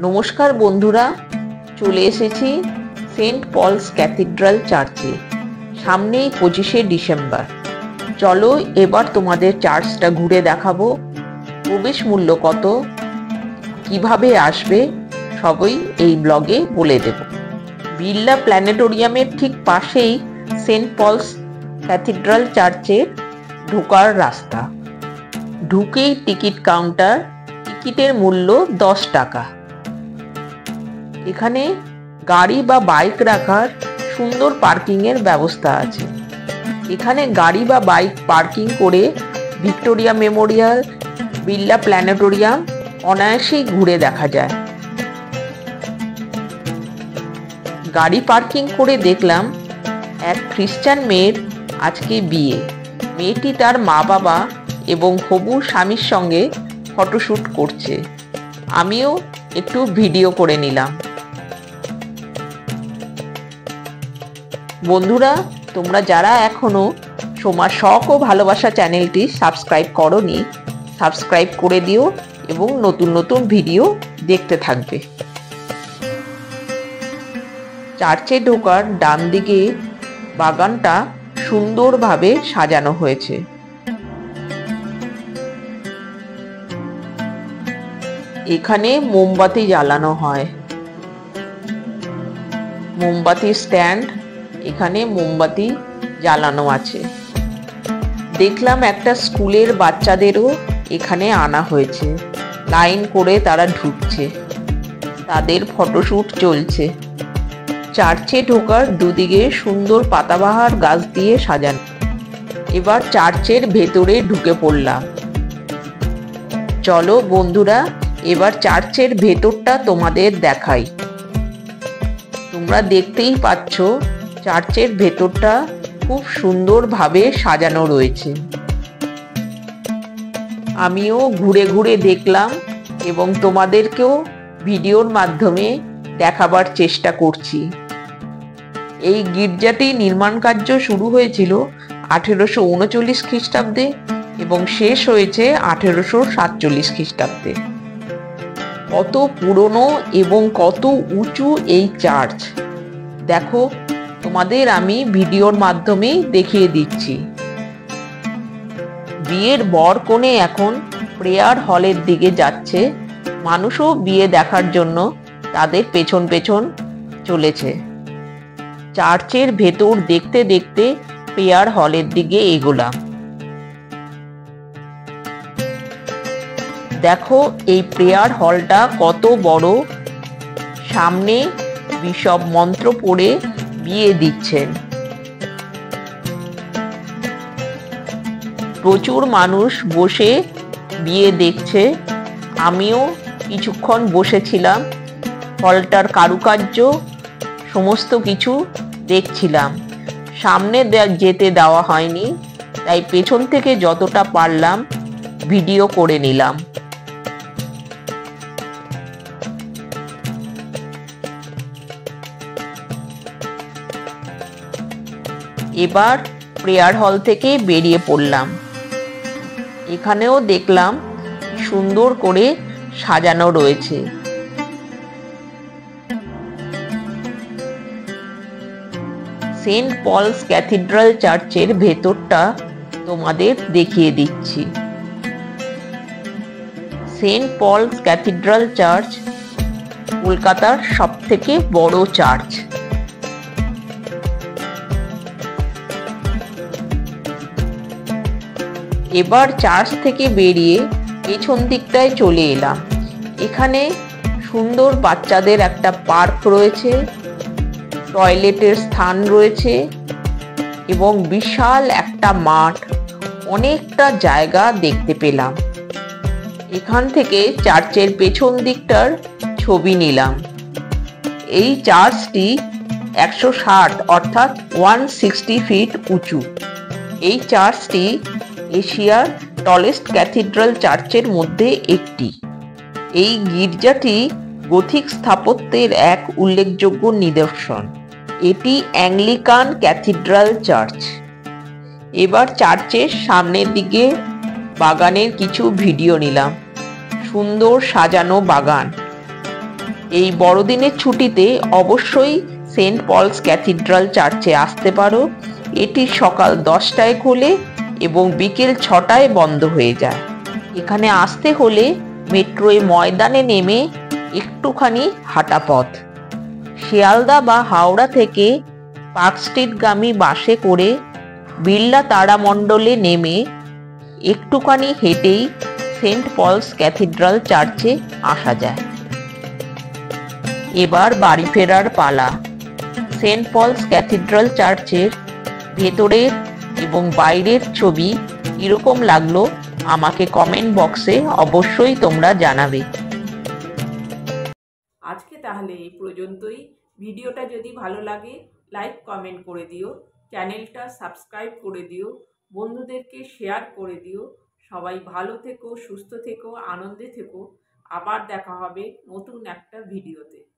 নমস্কার বন্ধুরা, চলে এসেছি সেন্ট পলস ক্যাথিড্রাল চার্চে। সামনেই 25শে ডিসেম্বর। চলো এবার তোমাদের চার্চটা ঘুরে দেখাবো। প্রবেশ মূল্য কত, কিভাবে আসবে, সবই এই ব্লগে বলে দেব। বিড়লা প্ল্যানেটোরিয়ামের ঠিক পাশেই সেন্ট পলস ক্যাথিড্রাল চার্চের ঢোকার রাস্তা। ঢুকেই টিকিট কাউন্টার, টিকিটের মূল্য 10 টাকা। এখানে গাড়ি বা বাইক রাখার সুন্দর পার্কিংয়ের ব্যবস্থা আছে। এখানে গাড়ি বা বাইক পার্কিং করে ভিক্টোরিয়া মেমোরিয়াল, বিড়লা প্ল্যানেটোরিয়াম অনায়াসেই ঘুরে দেখা যায়। গাড়ি পার্কিং করে দেখলাম এক খ্রিস্টান মেয়ের আজকে বিয়ে। মেয়েটি তার মা বাবা এবং হবু স্বামীর সঙ্গে ফটোশ্যুট করছে। আমিও একটু ভিডিও করে নিলাম। বন্ধুরা, তোমরা যারা এখনো সোমা শখ ও ভালোবাসা চ্যানেলটি সাবস্ক্রাইব করোনি, সাবস্ক্রাইব করে দিও এবং নতুন নতুন ভিডিও দেখতে থাকবে। চার্চে ঢোকার ডান দিকে বাগানটা সুন্দরভাবে সাজানো হয়েছে। এখানে মোমবাতি জ্বালানো হয়। মোমবাতি স্ট্যান্ড, এখানে মোমবাতি জ্বালানো আছে। দেখলাম একটা স্কুলের বাচ্চাদেরও এখানে আনা হয়েছে। লাইন করে তারা ঢুকছে, তাদের ফটোশ্যুট চলছে। চার্চে ঢোকার দুদিকে সুন্দর পাতাবাহার গাছ দিয়ে সাজানো। এবার চার্চের ভেতরে ঢুকে পড়লাম। চলো বন্ধুরা, এবার চার্চের ভেতরটা তোমাদের দেখাই। তোমরা দেখতেই পাচ্ছ চার্চের ভেতরটা খুব সুন্দরভাবে সাজানো রয়েছে। আমিও ঘুরে ঘুরে দেখলাম এবং তোমাদেরকেও ভিডিওর মাধ্যমে দেখাবার চেষ্টা করছি। এই গির্জাটি নির্মাণ কার্য শুরু হয়েছিল 1839 খ্রিস্টাব্দে এবং শেষ হয়েছে 1847 খ্রিস্টাব্দে। কত পুরনো এবং কত উঁচু এই চার্চ দেখো, তোমাদের আমি ভিডিওর মাধ্যমে দেখিয়ে দিচ্ছি। বিয়ের বর কনে এখন প্রেয়ার হলের দিকে যাচ্ছে। মানুষও বিয়ে দেখার জন্য তাদের পেছন পেছন চলেছে। চার্চের ভেতর দেখতে দেখতে প্রেয়ার হলের দিকে এগোলাম। দেখো এই প্রেয়ার হলটা কত বড়। সামনে বিশপ মন্ত্র পড়ে বিয়ে দিচ্ছেন। প্রচুর মানুষ বসে বিয়ে দেখছে। আমিও কিছুক্ষণ বসেছিলাম। হলটার কারুকার্য সমস্ত কিছু দেখছিলাম। সামনে যেতে দেওয়া হয়নি, তাই পেছন থেকে যতটা পারলাম ভিডিও করে নিলাম। এবার প্রেয়ার হল থেকে বেরিয়ে পড়লাম। এখানেও দেখলাম সুন্দর করে সাজানো রয়েছে। সেন্ট পলস ক্যাথিড্রাল চার্চের ভেতরটা তোমাদের দেখিয়ে দিচ্ছি। সেন্ট পলস ক্যাথিড্রাল চার্চ কলকাতার সবথেকে বড় চার্চ। এবার চার্চ থেকে বেরিয়ে পেছন দিকটায় চলে এলাম। এখানে সুন্দর বাচ্চাদের একটা পার্ক রয়েছে, টয়লেটের স্থান রয়েছে এবং বিশাল একটা মাঠ, অনেকটা জায়গা দেখতে পেলাম। এখান থেকে চার্চের পেছন দিকটার ছবি নিলাম। এই চার্চটি 160 অর্থাৎ 160 ফিট উঁচু। এই চার্চটি এশিয়ার টলেস্ট ক্যাথিড্রাল চার্চের মধ্যে একটি। এই গির্জাটি গথিক স্থাপত্যের এক উল্লেখযোগ্য নিদর্শন। এটি অ্যাংলিকান ক্যাথিড্রাল চার্চ। এবার চার্চের সামনের দিকে বাগানের কিছু ভিডিও নিলাম। সুন্দর সাজানো বাগান। এই বড়দিনের ছুটিতে অবশ্যই সেন্ট পলস ক্যাথিড্রাল চার্চে আসতে পারো। এটি সকাল 10টায় খোলে এবং বিকেল 6টায় বন্ধ হয়ে যায়। এখানে আসতে হলে মেট্রোয় ময়দানে নেমে একটুখানি হাঁটা পথ। শিয়ালদা বা হাওড়া থেকে পার্ক স্ট্রিটগামী বাসে করে বিড়লা তারামণ্ডলে নেমে একটুখানি হেঁটেই সেন্ট পলস ক্যাথিড্রাল চার্চে আসা যায়। এবার বাড়ি ফেরার পালা। সেন্ট পলস ক্যাথিড্রাল চার্চের ভেতরের এবং বাইরের ছবি কিরকম লাগলো আমাকে কমেন্ট বক্সে অবশ্যই তোমরা জানাবে। আজকে তাহলে এই পর্যন্তই। ভিডিওটা যদি ভালো লাগে লাইক কমেন্ট করে দিও, চ্যানেলটা সাবস্ক্রাইব করে দিও, বন্ধুদেরকে শেয়ার করে দিও। সবাই ভালো থেকো, সুস্থ থেকো, আনন্দে থেকো। আবার দেখা হবে নতুন একটা ভিডিওতে।